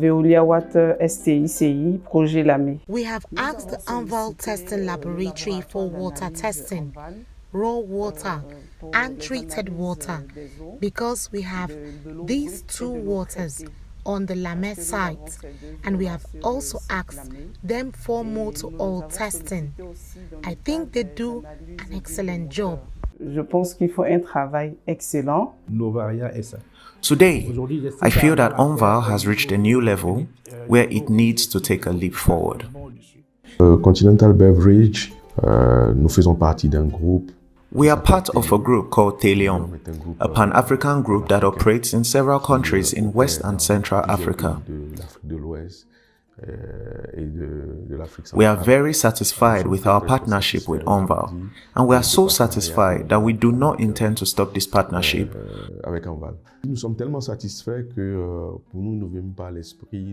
Veolia Water STICI, projet LAME. We have asked the ENVAL testing laboratory for water testing, raw water and treated water, because we have these two waters on the LAME site, and we have also asked them for motor oil testing. I think they do an excellent job. Je pense qu'ils font un travail excellent. Today, I feel that ENVAL has reached a new level where it needs to take a leap forward. Continental Beverage, nous faisons partie d'un groupe. We are part of a group called Telion, a Pan-African group that operates in several countries in West and Central Africa. We are very satisfied with our partnership with ENVAL, and we are so satisfied that we do not intend to stop this partnership.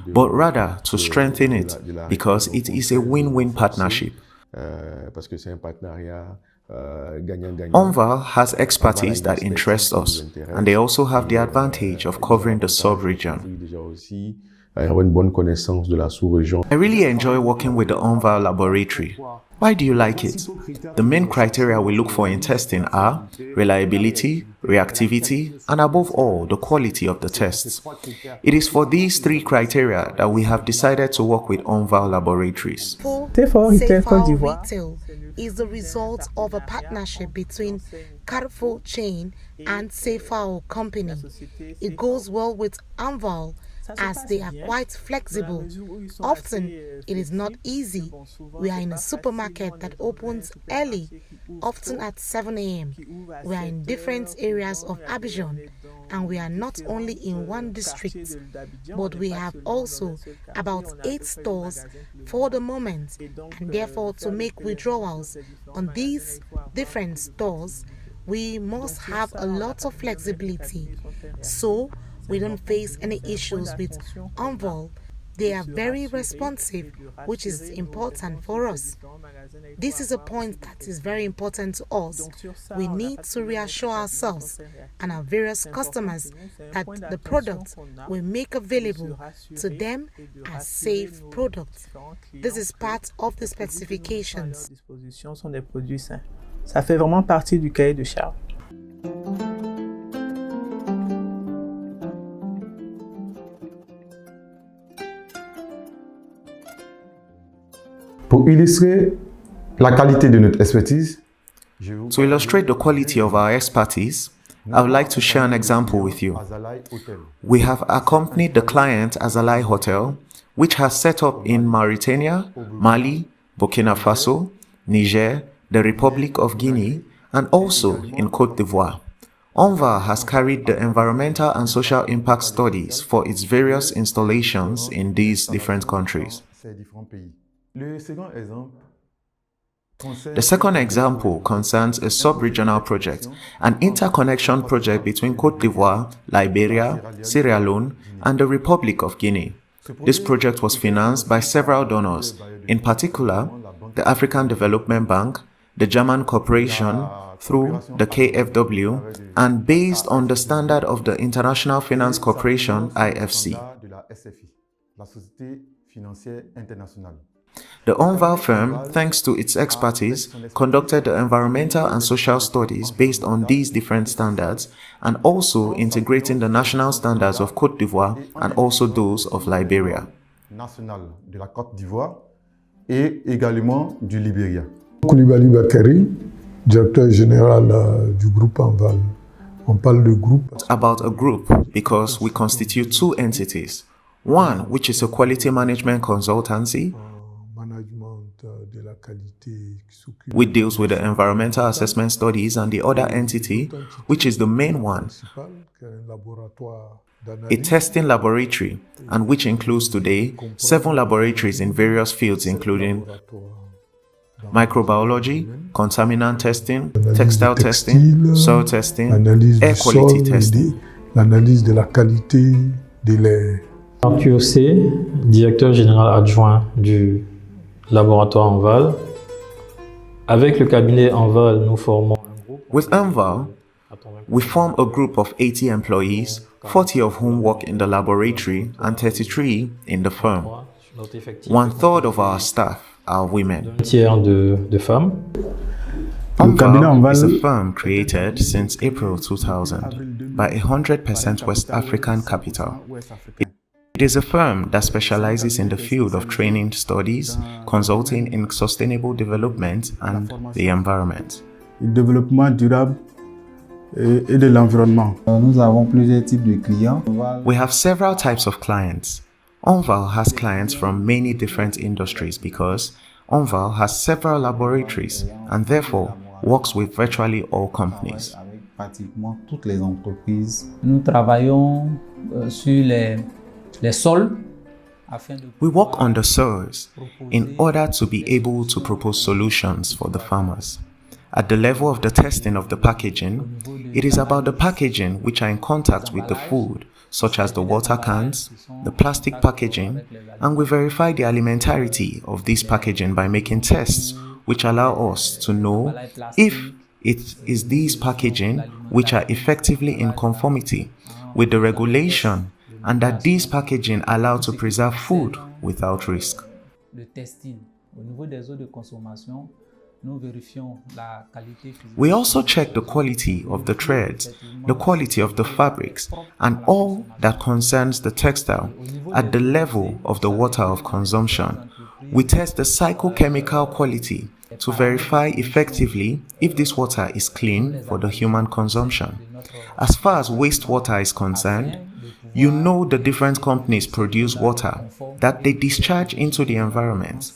But rather to strengthen it, because it is a win-win partnership. ENVAL has expertise that interests us, and they also have the advantage of covering the sub-region. I really enjoy working with the ENVAL laboratory. Why do you like it? The main criteria we look for in testing are reliability, reactivity, and above all, the quality of the tests. It is for these three criteria that we have decided to work with ENVAL laboratories. Retail is the result of a partnership between Carrefour chain and Sefao company. It goes well with ENVAL as they are quite flexible. Often, it is not easy. We are in a supermarket that opens early, often at 7 a.m. We are in different areas of Abidjan, and we are not only in one district, but we have also about 8 stores for the moment, and therefore to make withdrawals on these different stores, we must have a lot of flexibility. So, we don't face any issues with ENVAL. They are very responsive, which is important for us. This is a point that is very important to us. We need to reassure ourselves and our various customers that the product we make available to them are safe products. This is part of the specifications. Ça fait vraiment partie du cahier de charge. Pour illustrer la qualité de notre expertise, to illustrate the quality of our expertise, I would like to share an example with you. We have accompanied the client Azalai Hotel, which has set up in Mauritania, Mali, Burkina Faso, Niger, the Republic of Guinea, and also in Côte d'Ivoire. ENVAL has carried the environmental and social impact studies for its various installations in these different countries. The second example concerns a sub-regional project, an interconnection project between Côte d'Ivoire, Liberia, Sierra Leone, and the Republic of Guinea. This project was financed by several donors, in particular, the African Development Bank, the German Corporation, through the KfW, and based on the standard of the International Finance Corporation, IFC. The ENVAL firm, thanks to its expertise, conducted the environmental and social studies based on these different standards and also integrating the national standards of Côte d'Ivoire and also those of Liberia. National de la Côte d'Ivoire et également du Libéria. Koulibaly Bakary, directeur général du groupe ENVAL. On parle de groupe. It's about a group because we constitute two entities. One, which is a quality management consultancy, which deals with the environmental assessment studies, and the other entity, which is the main one, a testing laboratory, and which includes today 7 laboratories in various fields including microbiology, contaminant testing, textile testing, soil testing, air quality testing. L'analyse de la qualité de l'air. QC, directeur général adjoint du laboratoire ENVAL. Avec le cabinet ENVAL, nous formons un groupe. With ENVAL, we form a group of 80 employees 40 of whom work in the laboratory and 33 in the firm. 1/3 of our staff are women. Un tiers de femmes. ENVAL is a firm created since April 2000 by a 100% West African capital. It is a firm that specializes in the field of training studies, consulting in sustainable development and the environment. Développement durable et de l'environnement. Nous avons plusieurs types de clients. We have several types of clients. ENVAL has clients from many different industries because ENVAL has several laboratories and therefore works with virtually all companies. Avec pratiquement toutes les entreprises. Nous travaillons sur les sols. We work on the soils in order to be able to propose solutions for the farmers. At the level of the testing of the packaging, it is about the packaging which are in contact with the food, such as the water cans, the plastic packaging, and we verify the alimentarity of this packaging by making tests which allow us to know if it is these packaging which are effectively in conformity with the regulation and that these packaging allow to preserve food without risk. We also check the quality of the threads, the quality of the fabrics, and all that concerns the textile at the level of the water of consumption. We test the psychochemical quality to verify effectively if this water is clean for the human consumption. As far as wastewater is concerned, you know the different companies produce water that they discharge into the environment.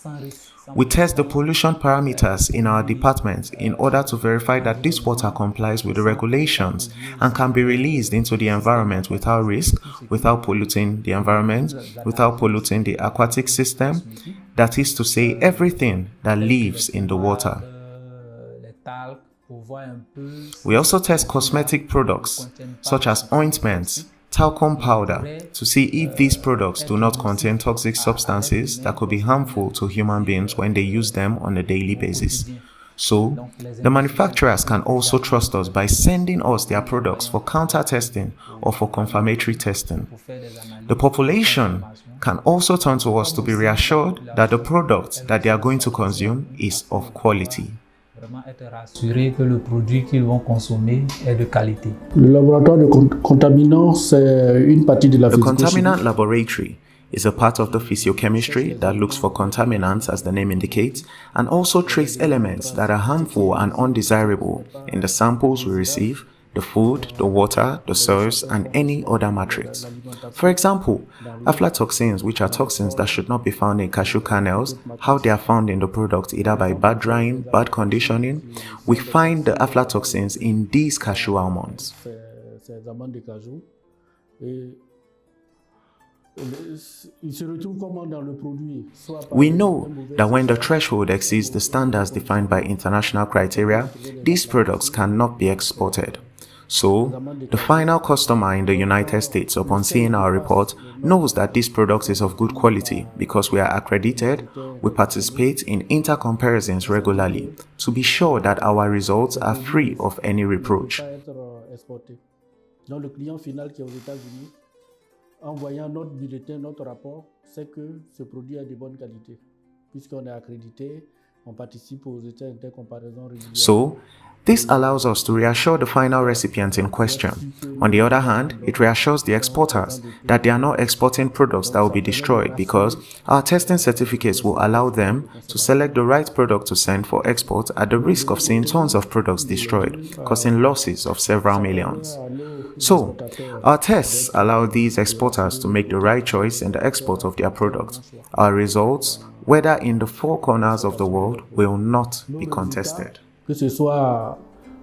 We test the pollution parameters in our department in order to verify that this water complies with the regulations and can be released into the environment without risk, without polluting the environment, without polluting the aquatic system, that is to say, everything that lives in the water. We also test cosmetic products, such as ointments, talcum powder, to see if these products do not contain toxic substances that could be harmful to human beings when they use them on a daily basis. So, the manufacturers can also trust us by sending us their products for counter-testing or for confirmatory testing. The population can also turn to us to be reassured that the product that they are going to consume is of quality. Que le produit qu'ils vont consommer est de qualité. Le laboratoire de contaminants, c'est une partie de la The contaminant laboratory is a part of the physiochemistry that looks for contaminants, as the name indicates, and also trace elements that are harmful and undesirable in the samples we receive, the food, the water, the soils, and any other matrix. For example, aflatoxins, which are toxins that should not be found in cashew kernels, how they are found in the product either by bad drying, bad conditioning. We find the aflatoxins in these cashew almonds. We know that when the threshold exceeds the standards defined by international criteria, these products cannot be exported. So, the final customer in the United States, upon seeing our report, knows that this product is of good quality because we are accredited, we participate in inter-comparisons regularly to be sure that our results are free of any reproach. En voyant notre bulletin, notre rapport, c'est que ce produit a de bonne qualité. Puisqu'on est accrédité, on participe aux états intercomparaison réguliers. So, this allows us to reassure the final recipient in question. On the other hand, it reassures the exporters that they are not exporting products that will be destroyed because our testing certificates will allow them to select the right product to send for export at the risk of seeing tons of products destroyed, causing losses of several millions. So, our tests allow these exporters to make the right choice in the export of their product. Our results, whether in the four corners of the world, will not be contested. Que ce soit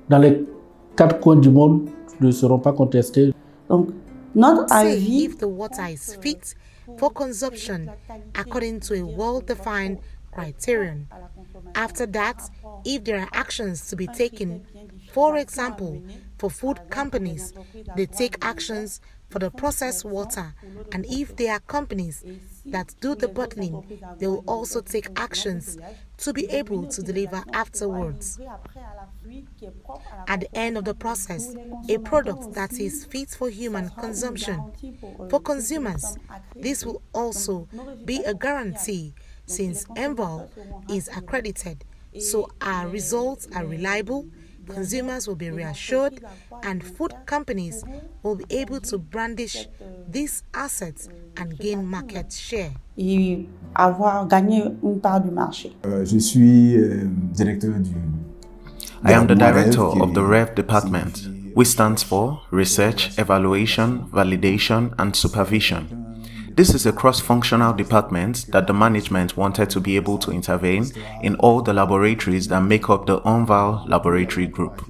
dans les 4 coins du monde, ne seront pas contestés. Donc, not say if the water is fit for consumption according to a well-defined criterion. After that, if there are actions to be taken, for example, for food companies, they take actions for the processed water, and if there are companies that do the bottling, they will also take actions to be able to deliver afterwards. At the end of the process, a product that is fit for human consumption. For consumers, this will also be a guarantee since ENVAL is accredited, so our results are reliable, consumers will be reassured, and food companies will be able to brandish these assets and gain market share. Et avoir gagné une part du marché. Je suis directeur du... I am the director of the REV department, which stands for Research, Evaluation, Validation, and Supervision. This is a cross-functional department that the management wanted to be able to intervene in all the laboratories that make up the ENVAL laboratory group.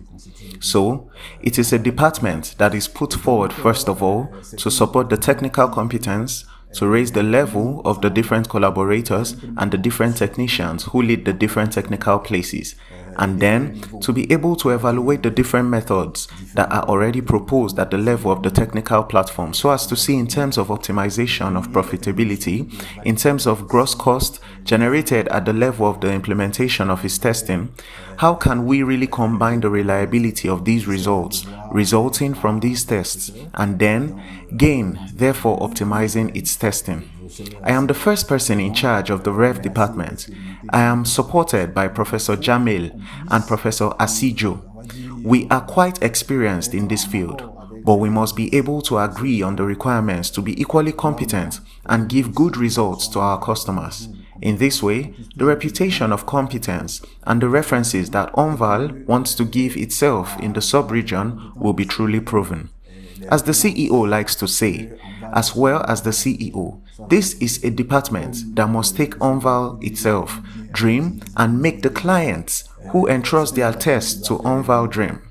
So, it is a department that is put forward first of all to support the technical competence, to raise the level of the different collaborators and the different technicians who lead the different technical places, and then to be able to evaluate the different methods that are already proposed at the level of the technical platform, so as to see in terms of optimization of profitability, in terms of gross cost generated at the level of the implementation of its testing, how can we really combine the reliability of these results resulting from these tests, and then gain, therefore optimizing its testing. I am the first person in charge of the REV department. I am supported by Professor Jamil and Professor Asijo. We are quite experienced in this field, but we must be able to agree on the requirements to be equally competent and give good results to our customers. In this way, the reputation of competence and the references that ENVAL wants to give itself in the sub-region will be truly proven. As the CEO likes to say, as well as the CEO, this is a department that must take ENVAL itself, dream, and make the clients who entrust their tests to ENVAL dream.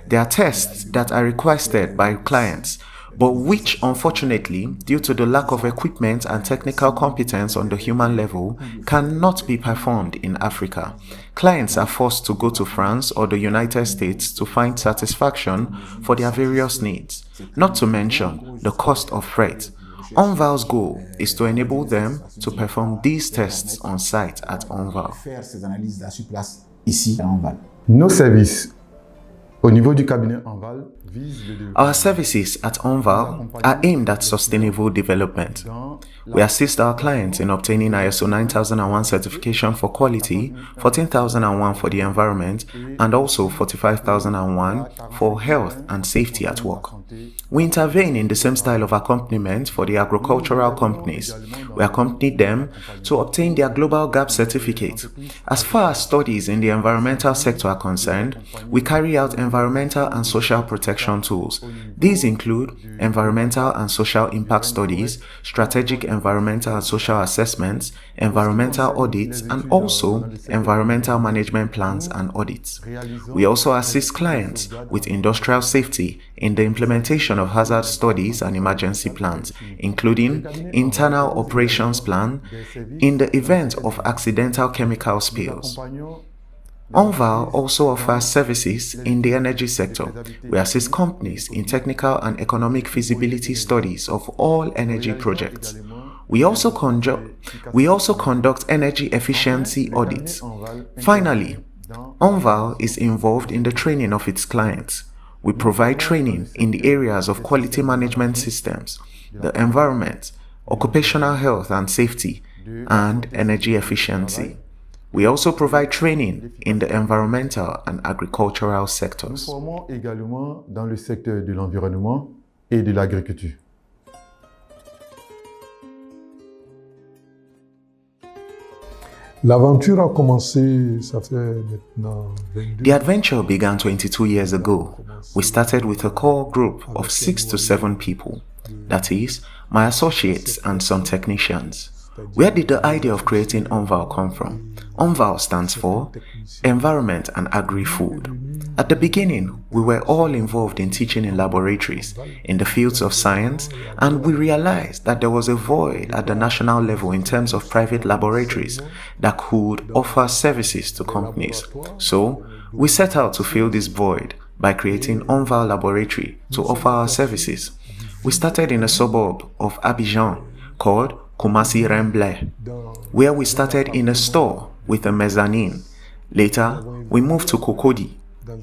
There are tests that are requested by clients, but which unfortunately, due to the lack of equipment and technical competence on the human level, cannot be performed in Africa. Clients are forced to go to France or the United States to find satisfaction for their various needs, not to mention the cost of freight. ENVAL's goal is to enable them to perform these tests on site at ENVAL. Nos services au niveau du cabinet ENVAL visent le développement. Our services at ENVAL are aimed at sustainable development. We assist our clients in obtaining ISO 9001 certification for quality, 14001 for the environment, and also 45001 for health and safety at work. We intervene in the same style of accompaniment for the agricultural companies. We accompany them to obtain their Global Gap certificate. As far as studies in the environmental sector are concerned, we carry out environmental and social protection tools. These include environmental and social impact studies, strategic environmental and social assessments, environmental audits, and also environmental management plans and audits. We also assist clients with industrial safety in the implementation of hazard studies and emergency plans, including internal operations plan in the event of accidental chemical spills. ENVAL also offers services in the energy sector. We assist companies in technical and economic feasibility studies of all energy projects. We also conduct energy efficiency audits. Finally, ENVAL is involved in the training of its clients. We provide training in the areas of quality management systems, the environment, occupational health and safety, and energy efficiency. We also provide training in the environmental and agricultural sectors. Nous formons également dans le secteur de l'environnement et de l'agriculture. L'aventure a commencé, ça fait maintenant 22 The adventure began 22 years ago. We started with a core group of 6 to 7 people, that is, my associates and some technicians. Where did the idea of creating ENVAL come from? ENVAL stands for Environment and Agri-Food. At the beginning, we were all involved in teaching in laboratories, in the fields of science, and we realized that there was a void at the national level in terms of private laboratories that could offer services to companies. So, we set out to fill this void by creating ENVAL Laboratory to offer our services. we started in a suburb of Abidjan called Kumasi Remble, where we started in a store with a mezzanine. Later, we moved to Kokodi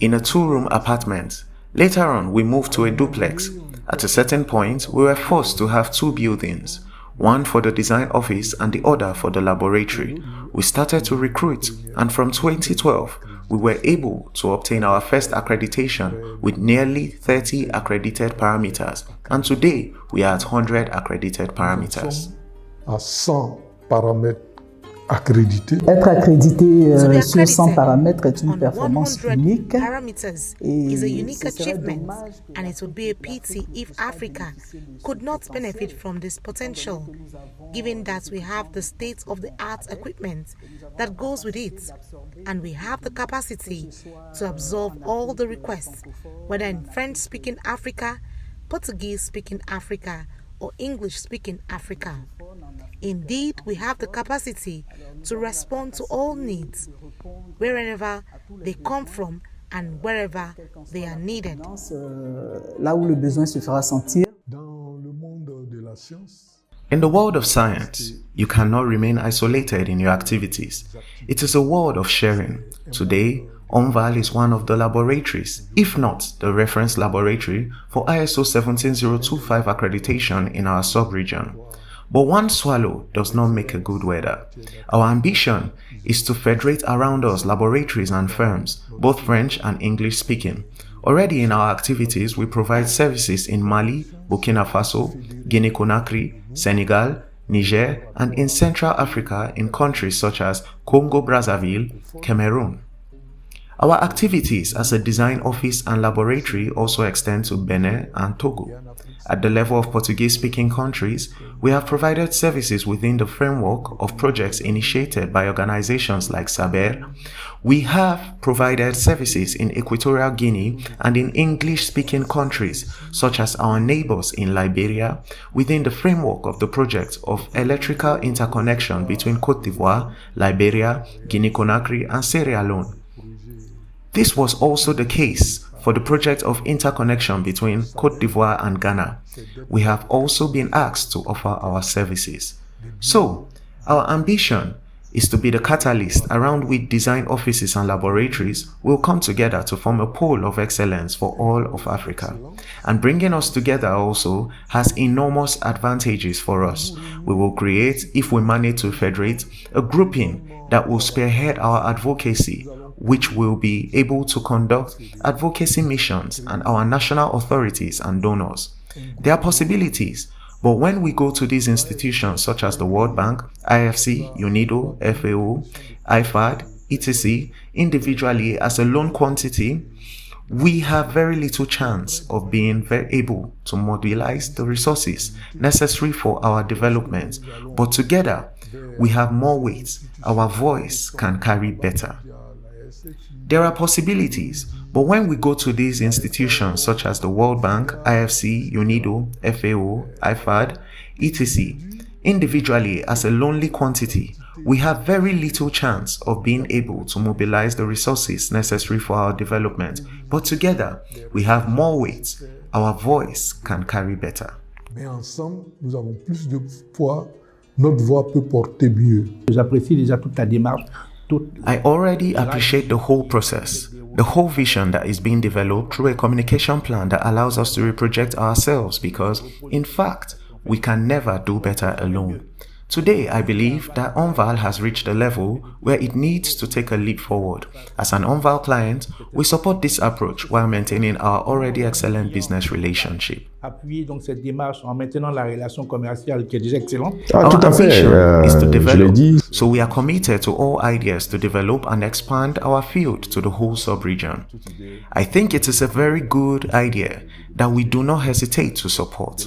in a 2-room apartment. Later on, we moved to a duplex. At a certain point, we were forced to have 2 buildings, one for the design office and the other for the laboratory. We started to recruit, and from 2012, we were able to obtain our first accreditation with nearly 30 accredited parameters, and today we are at 100 accredited parameters. À 100 paramètres accrédités. Être accrédité sur 100 paramètres est une performance unique. Is a unique achievement, and it would be a pity if Africa could not benefit from this potential, given that we have the state-of-the-art equipment that goes with it, and we have the capacity to absorb all the requests, whether in French-speaking Africa, Portuguese-speaking Africa, or English-speaking Africa. Indeed, we have the capacity to respond to all needs, wherever they come from and wherever they are needed. Là où le besoin se fera sentir. In the world of science, you cannot remain isolated in your activities. It is a world of sharing. Today, ENVAL is one of the laboratories, if not the reference laboratory, for ISO 17025 accreditation in our sub-region. But one swallow does not make a good weather. Our ambition is to federate around us laboratories and firms, both French and English speaking. Already in our activities, we provide services in Mali, Burkina Faso, Guinea-Conakry, Senegal, Niger, and in Central Africa in countries such as Congo-Brazzaville, Cameroon. Our activities as a design office and laboratory also extend to Benin and Togo. At the level of Portuguese-speaking countries, we have provided services within the framework of projects initiated by organizations like Saber. We have provided services in Equatorial Guinea and in English-speaking countries, such as our neighbors in Liberia, within the framework of the project of electrical interconnection between Côte d'Ivoire, Liberia, Guinea-Conakry, and Sierra Leone. This was also the case for the project of interconnection between Côte d'Ivoire and Ghana. We have also been asked to offer our services. So, our ambition is to be the catalyst around which design offices and laboratories will come together to form a pole of excellence for all of Africa. And bringing us together also has enormous advantages for us. We will create, if we manage to federate, a grouping that will spearhead our advocacy, which will be able to conduct advocacy missions and our national authorities and donors. There are possibilities, but when we go to these institutions such as the World Bank, IFC, UNIDO, FAO, IFAD, etc., individually as a lone quantity, we have very little chance of being able to mobilize the resources necessary for our development. But together, we have more weight. Our voice can carry better. There are possibilities, but when we go to these institutions such as the World Bank, IFC, UNIDO, FAO, IFAD, etc., individually as a lonely quantity, we have very little chance of being able to mobilize the resources necessary for our development. But together, we have more weight. Our voice can carry better. Mais ensemble, nous avons plus de poids. Notre voix peut porter mieux. J'apprécie déjà toute la démarche. I already appreciate the whole process, the whole vision that is being developed through a communication plan that allows us to reproject ourselves because, in fact, we can never do better alone. Today, I believe that ENVAL has reached a level where it needs to take a leap forward. As an ENVAL client, we support this approach while maintaining our already excellent business relationship. Appuyer donc cette démarche en maintenant la relation commerciale qui est déjà excellente. Our ambition is to develop, so we are committed to all ideas to develop and expand our field to the whole sub-region. I think it is a very good idea that we do not hesitate to support.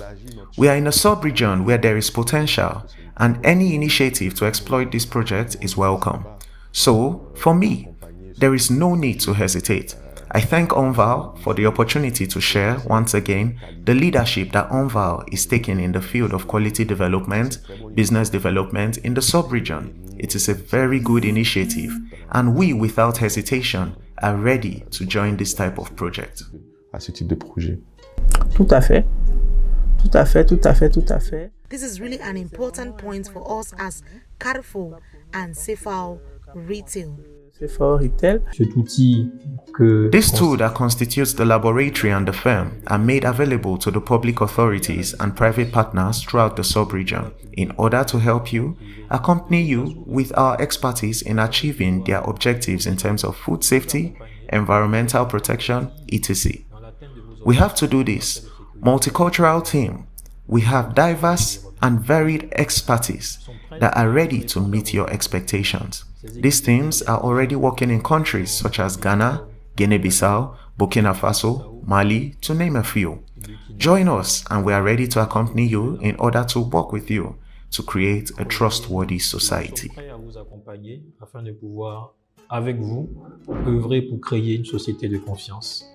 We are in a sub-region where there is potential, and any initiative to exploit this project is welcome. So, for me, there is no need to hesitate. I thank ENVAL for the opportunity to share, once again, the leadership that ENVAL is taking in the field of quality development, business development in the sub-region. It is a very good initiative, and we, without hesitation, are ready to join this type of project. À ce type de projet. Tout à fait. Tout à fait, tout à fait, tout à fait. This is really an important point for us as Carrefour and CFAO Retail. Cet outil que This tool that constitutes the laboratory and the firm are made available to the public authorities and private partners throughout the sub-region in order to help you, accompany you with our expertise in achieving their objectives in terms of food safety, environmental protection, etc. We have to do this. Multicultural team. We have diverse and varied expertise that are ready to meet your expectations. These teams are already working in countries such as Ghana, Guinea-Bissau, Burkina Faso, Mali, to name a few. Join us and we are ready to accompany you in order to work with you to create a trustworthy society. Nous sommes prêts à vous accompagner afin de pouvoir, avec vous, œuvrer pour créer une société de confiance.